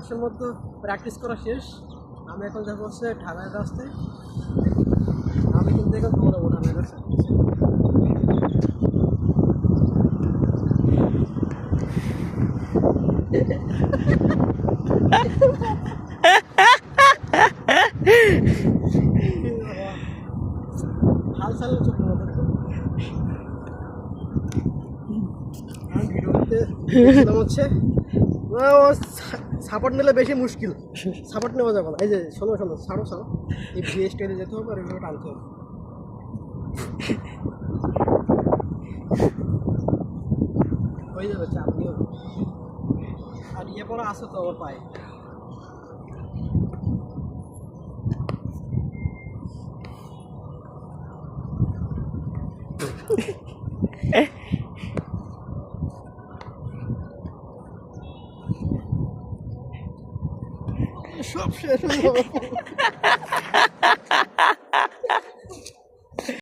বাসের মধ্যে প্র্যাকটিস করা শেষ। আমি এখন যাবো হচ্ছে ঢালাইয়ের রাস্তায়। আমি কিন্তু এখন দৌড়াবো ঢালাইয়ের রাস্তায়। হাল চালানো চোখ ভিডিওতে হচ্ছে সাপোর্ট নিলে বেশি মুশকিল, সাপোর্ট নেওয়া যাবে না। এই যে শোনো শোনো, ছাড়ো ছাড়ো, এই বিয়ে স্টাইলে যেতে হবে আর এভাবে টানতে হবে। হয়ে যাবে, চাপ নিও। আর ইয়ে পড়া আসো তো আমার পায়ে। সব শেষ হয়ে যাবে।